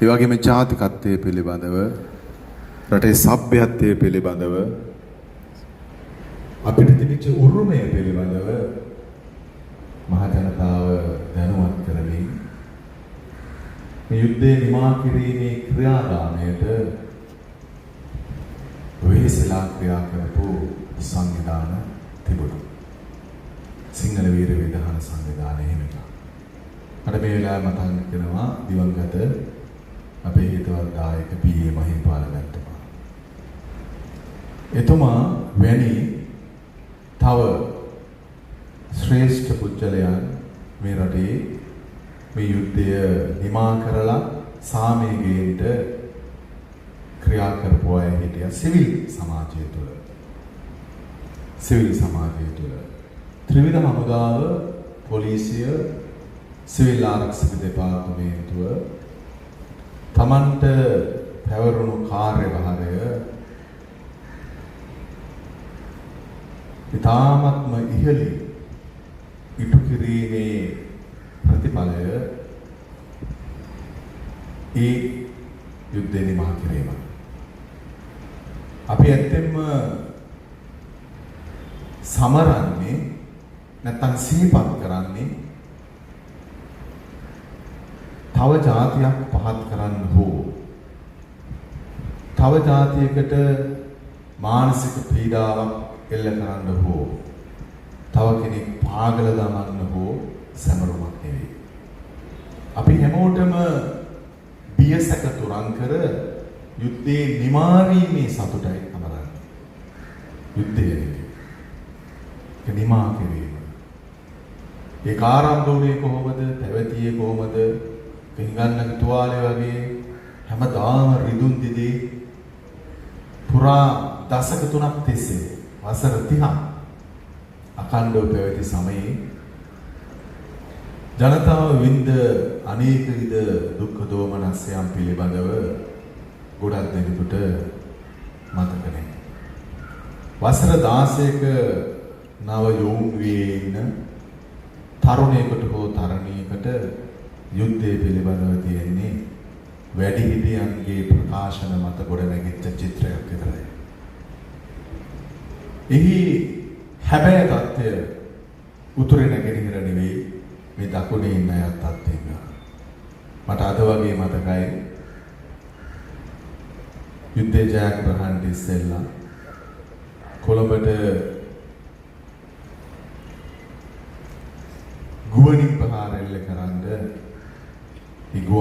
ඒ වගේම ජාතිකත්වයේ පිළිබඳව රටේ සભ્યත්වයේ පිළිබඳව අපිට තිබිච්ච උරුමය පිළිබඳව මහ ජනතාව දැනුවත් කරමින් මේ යුද්ධය නිමා කිරීමේ ක්‍රියාදාමයට වෙහෙසලා ක්‍රියා කරපු සංවිධාන තිබුණා. සිංහල වීර විධාන සංවිධානය හිමිලා. අද මේ වෙලාවේ මතක් කරනවා දිවංගත අපේ හිතවත් දායක පී.ඒ. මහින්පාල මහත්මයා. එතුමා වැනි තව ශ්‍රේෂ්ඨ පුජ්‍යලයන් මේ රටේ මේ යුද්ධය නිමා කරලා සාමයේ ගේන්න ක්‍රියා කරපු අය හිටියා සිවිල් සමාජය තුළ. සිවිල් සමාජය තුළ ත්‍රිවිධ හමුදාව, පොලිසිය, සිවිල් ආරක්ෂක දෙපාර්තමේන්තුව තමන්ට පැවරුණු කාර්යභාරය ඉතාමත්ම ඉහළින් ඉටු කිරීමේ ප්‍රතිඵලය ඒ යුද්ධේ නිමා කිරීම. අපි ඇත්තෙන්ම සමරන්නේ නැත්නම් සිහිපත් කරන්නේ තව જાතියක් පහත් කරන්න හෝ තව જાතියකට මානසික පීඩාවක් එල්ල කරන්න හෝ තව කෙනෙක් පාගල දමන්න හෝ සමරුමක් නෙවෙයි. අපි හැමෝටම බියසක තුරන් කර යුද්ධේ නිමාවීමේ සතුටයි අමරන්නේ. යුද්ධයේ නිමා කිරීම. ඒක ආරම්භ වුණේ කොහොමද? පැවතියේ කොහොමද? පින්ගන්නක තුවාලේ වගේ හැමදාම රිදුන් දිදී පුරා දශක 3ක් තිස්සේ වසර 30ක් අඛණ්ඩව පැවති සමයේ ජනතාව විඳ අනේක විද දුක් දෝමනස්යන් පිළිබඳව ගොඩක් දෙනෙකුට මතක නැහැ. වසර 16ක නව යොවුන් වී ඉන්න තරුණයෙකුට හෝ තරණියකට යුද්ධය පිළිබඳව තියෙන්නේ වැඩිහිටියන්ගේ ප්‍රකාශන මත ගොඩනැගිච්ච චිත්‍රයක් විතරයි. එහි හැබැයි තත්ත්වය උතුරේ නැගෙනහිර නෙවෙයි මේ දකුණේ ඉන්න අයත් අත්දැක. මට අද වගේ මතකයි යුද්ධේ ජයග්‍රහණය ඉස්සෙල්ලා කොළඹට ගුවනින් ප්‍රහාර එල්ල කරන්න